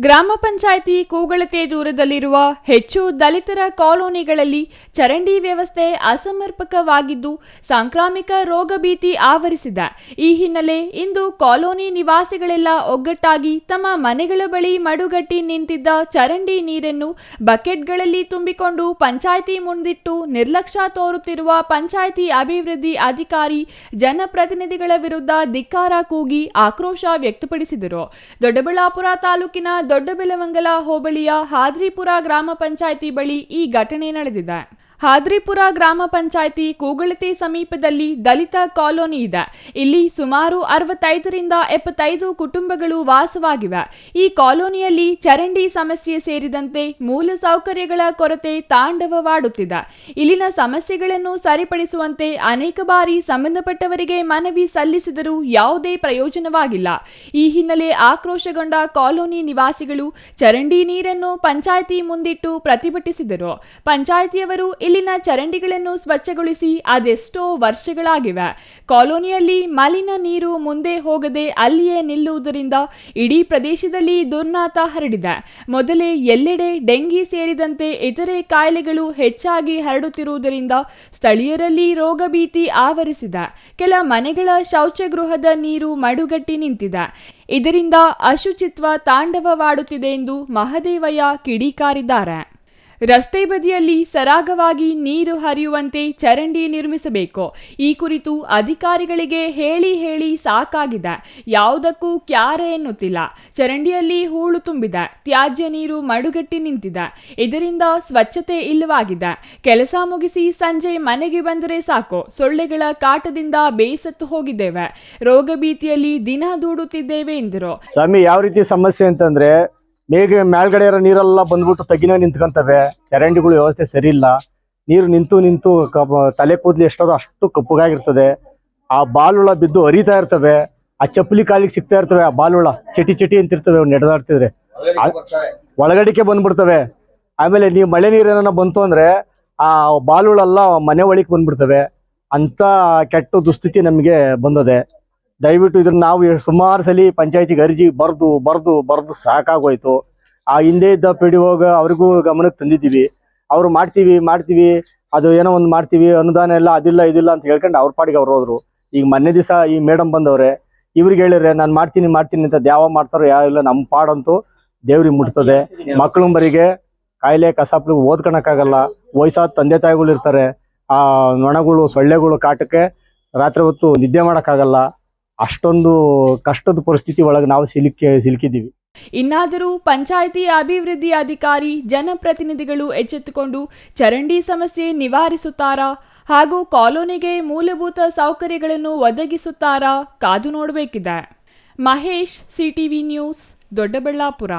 ಗ್ರಾಮ ಪಂಚಾಯಿತಿ ಕೂಗಳತೆ ದೂರದಲ್ಲಿರುವ ಹೆಚ್ಚು ದಲಿತರ ಕಾಲೋನಿಗಳಲ್ಲಿ ಚರಂಡಿ ವ್ಯವಸ್ಥೆ ಅಸಮರ್ಪಕವಾಗಿದ್ದು ಸಾಂಕ್ರಾಮಿಕ ರೋಗ ಭೀತಿ ಆವರಿಸಿದೆ. ಈ ಹಿನ್ನೆಲೆ ಇಂದು ಕಾಲೋನಿ ನಿವಾಸಿಗಳೆಲ್ಲ ಒಗ್ಗಟ್ಟಾಗಿ ತಮ್ಮ ಮನೆಗಳ ಬಳಿ ಮಡುಗಟ್ಟಿ ನಿಂತಿದ್ದ ಚರಂಡಿ ನೀರನ್ನು ಬಕೆಟ್ಗಳಲ್ಲಿ ತುಂಬಿಕೊಂಡು ಪಂಚಾಯಿತಿ ಮುಂದಿಟ್ಟು ನಿರ್ಲಕ್ಷ್ಯ ತೋರುತ್ತಿರುವ ಪಂಚಾಯಿತಿ ಅಭಿವೃದ್ಧಿ ಅಧಿಕಾರಿ ಜನಪ್ರತಿನಿಧಿಗಳ ವಿರುದ್ಧ ಧಿಕ್ಕಾರ ಕೂಗಿ ಆಕ್ರೋಶ ವ್ಯಕ್ತಪಡಿಸಿದರು. ದೊಡ್ಡಬಳ್ಳಾಪುರ ತಾಲೂಕಿನ ದೊಡ್ಡಬೆಲಮಂಗಲ ಹೋಬಳಿಯ ಹಾದ್ರಿಪುರ ಗ್ರಾಮ ಪಂಚಾಯಿತಿ ಬಳಿ ಈ ಘಟನೆ ನಡೆದಿದೆ. ಹಾದ್ರಿಪುರ ಗ್ರಾಮ ಪಂಚಾಯಿತಿ ಕೂಗಳತೆ ಸಮೀಪದಲ್ಲಿ ದಲಿತ ಕಾಲೋನಿ ಇದೆ. ಇಲ್ಲಿ ಸುಮಾರು 65ರಿಂದ 75 ಕುಟುಂಬಗಳು ವಾಸವಾಗಿವೆ. ಈ ಕಾಲೋನಿಯಲ್ಲಿ ಚರಂಡಿ ಸಮಸ್ಯೆ ಸೇರಿದಂತೆ ಮೂಲ ಸೌಕರ್ಯಗಳ ಕೊರತೆ ತಾಂಡವವಾಡುತ್ತಿದೆ. ಇಲ್ಲಿನ ಸಮಸ್ಯೆಗಳನ್ನು ಸರಿಪಡಿಸುವಂತೆ ಅನೇಕ ಬಾರಿ ಸಂಬಂಧಪಟ್ಟವರಿಗೆ ಮನವಿ ಸಲ್ಲಿಸಿದರೂ ಯಾವುದೇ ಪ್ರಯೋಜನವಾಗಿಲ್ಲ. ಈ ಹಿನ್ನೆಲೆ ಆಕ್ರೋಶಗೊಂಡ ಕಾಲೋನಿ ನಿವಾಸಿಗಳು ಚರಂಡಿ ನೀರನ್ನು ಪಂಚಾಯಿತಿ ಮುಂದಿಟ್ಟು ಪ್ರತಿಭಟಿಸಿದರು. ಪಂಚಾಯಿತಿಯವರು ಇಲ್ಲಿನ ಚರಂಡಿಗಳನ್ನು ಸ್ವಚ್ಛಗೊಳಿಸಿ ಅದೆಷ್ಟೋ ವರ್ಷಗಳಾಗಿವೆ. ಕಾಲೋನಿಯಲ್ಲಿ ಮಲಿನ ನೀರು ಮುಂದೆ ಹೋಗದೆ ಅಲ್ಲಿಯೇ ನಿಲ್ಲುವುದರಿಂದ ಇಡೀ ಪ್ರದೇಶದಲ್ಲಿ ದುರ್ನಾತ ಹರಡಿದೆ. ಮೊದಲೇ ಎಲ್ಲೆಡೆ ಡೆಂಗಿ ಸೇರಿದಂತೆ ಇತರೆ ಕಾಯಿಲೆಗಳು ಹೆಚ್ಚಾಗಿ ಹರಡುತ್ತಿರುವುದರಿಂದ ಸ್ಥಳೀಯರಲ್ಲಿ ರೋಗ ಭೀತಿ ಆವರಿಸಿದೆ. ಕೆಲ ಮನೆಗಳ ಶೌಚಗೃಹದ ನೀರು ಮಡುಗಟ್ಟಿ ನಿಂತಿದೆ. ಇದರಿಂದ ಅಶುಚಿತ್ವ ತಾಂಡವವಾಡುತ್ತಿದೆ ಎಂದು ಮಹದೇವಯ್ಯ ಕಿಡಿಕಾರಿದ್ದಾರೆ. ರಸ್ತೆ ಬದಿಯಲ್ಲಿ ಸರಾಗವಾಗಿ ನೀರು ಹರಿಯುವಂತೆ ಚರಂಡಿ ನಿರ್ಮಿಸಬೇಕು. ಈ ಕುರಿತು ಅಧಿಕಾರಿಗಳಿಗೆ ಹೇಳಿ ಸಾಕಾಗಿದೆ. ಯಾವುದಕ್ಕೂ ಕ್ಯಾರೆ ಎನ್ನುತ್ತಿಲ್ಲ. ಚರಂಡಿಯಲ್ಲಿ ಹೂಳು ತುಂಬಿದೆ. ತ್ಯಾಜ್ಯ ನೀರು ಮಡುಗಟ್ಟಿ ನಿಂತಿದೆ. ಇದರಿಂದ ಸ್ವಚ್ಛತೆ ಇಲ್ಲವಾಗಿದೆ. ಕೆಲಸ ಮುಗಿಸಿ ಸಂಜೆ ಮನೆಗೆ ಬಂದರೆ ಸಾಕು, ಸೊಳ್ಳೆಗಳ ಕಾಟದಿಂದ ಬೇಸತ್ತು ಹೋಗಿದ್ದೇವೆ. ರೋಗ ಭೀತಿಯಲ್ಲಿ ದಿನ ದೂಡುತ್ತಿದ್ದೇವೆ ಎಂದರು. ಸ್ವಾಮಿ, ಯಾವ ರೀತಿ ಸಮಸ್ಯೆ ಅಂತಂದ್ರೆ ಮೇಲ್ಗಡೆ ಇರೋ ನೀರೆಲ್ಲ ಬಂದ್ಬಿಟ್ಟು ತಗ್ಗಿನ ನಿಂತ್ಕೊಂತವೆ. ಚರಂಡಿಗಳು ವ್ಯವಸ್ಥೆ ಸರಿ ಇಲ್ಲ. ನೀರು ನಿಂತು ತಲೆ ಕೂದಲು ಎಷ್ಟೋ ಅಷ್ಟು ಕಪ್ಪಗಾಗಿರ್ತದೆ. ಆ ಬಾಲುಳ ಬಿದ್ದು ಹರಿತಾ ಇರ್ತವೆ. ಆ ಚಪ್ಪಲಿ ಕಾಲಿಗೆ ಸಿಗ್ತಾ ಇರ್ತವೆ. ಆ ಬಾಲುಳ ಚಟಿ ಅಂತಿರ್ತವೆ. ನಡೆದಾಡ್ತಿದ್ರೆ ಒಳಗಡಿಕೆ ಬಂದ್ಬಿಡ್ತವೆ. ಆಮೇಲೆ ನೀವು ಮಳೆ ನೀರೇನ ಬಂತು ಅಂದ್ರೆ ಆ ಬಾಲುಳೆಲ್ಲ ಮನೆ ಒಳಗೆ ಬಂದ್ಬಿಡ್ತವೆ. ಅಂತ ಕೆಟ್ಟ ದುಸ್ಥಿತಿ ನಮಗೆ ಬಂದದೆ. ದಯವಿಟ್ಟು ಇದನ್ನ ನಾವು ಸುಮಾರು ಸಲ ಪಂಚಾಯತಿಗೆ ಅರ್ಜಿ ಬರ್ದು ಸಾಕಾಗೋಯ್ತು. ಆ ಹಿಂದೆ ಇದ್ದ PDOಗ ಅವ್ರಿಗೂ ಗಮನಕ್ಕೆ ತಂದಿದ್ದೀವಿ. ಅವ್ರು ಮಾಡ್ತೀವಿ ಅದು ಏನೋ ಒಂದು ಮಾಡ್ತೀವಿ, ಅನುದಾನ ಎಲ್ಲ ಅದಿಲ್ಲ ಇದಿಲ್ಲ ಅಂತ ಹೇಳ್ಕೊಂಡು ಅವ್ರ ಪಾಡಿಗೆ ಅವ್ರು ಹೋದ್ರು. ಈಗ ಮೊನ್ನೆ ದಿವಸ ಈ ಮೇಡಮ್ ಬಂದವ್ರೆ, ಇವ್ರಿಗೆ ಹೇಳಿದ್ರೆ ನಾನು ಮಾಡ್ತೀನಿ ಅಂತ ಯಾವ ಮಾಡ್ತಾರೋ ಯಾವ ಇಲ್ಲ. ನಮ್ಮ ಪಾಡಂತೂ ದೇವ್ರಿಗೆ ಮುಟ್ತದೆ. ಮಕ್ಕಳುಂಬರಿಗೆ ಕಾಯಿಲೆ ಕಸಾಪು ಓದ್ಕೊಳಕ್ಕಾಗಲ್ಲ. ವಯಸ್ಸಾದ ತಂದೆ ತಾಯಿಗಳು ಇರ್ತಾರೆ. ಆ ನೊಣಗಳು ಸೊಳ್ಳೆಗಳು ಕಾಟಕ್ಕೆ ರಾತ್ರಿ ಹೊತ್ತು ನಿದ್ದೆ ಮಾಡೋಕ್ಕಾಗಲ್ಲ. ಅಷ್ಟೊಂದು ಕಷ್ಟದ ಪರಿಸ್ಥಿತಿ ಒಳಗೆ ನಾವು ಸಿಲುಕಿದ್ದೀವಿ. ಇನ್ನಾದರೂ ಪಂಚಾಯಿತಿ ಅಭಿವೃದ್ಧಿ ಅಧಿಕಾರಿ ಜನಪ್ರತಿನಿಧಿಗಳು ಎಚ್ಚೆತ್ತುಕೊಂಡು ಚರಂಡಿ ಸಮಸ್ಯೆ ನಿವಾರಿಸುತ್ತಾರಾ ಹಾಗೂ ಕಾಲೋನಿಗೆ ಮೂಲಭೂತ ಸೌಕರ್ಯಗಳನ್ನು ಒದಗಿಸುತ್ತಾರಾ ಕಾದು ನೋಡಬೇಕಿದೆ. Mahesh, CTV news, Doddaballapura.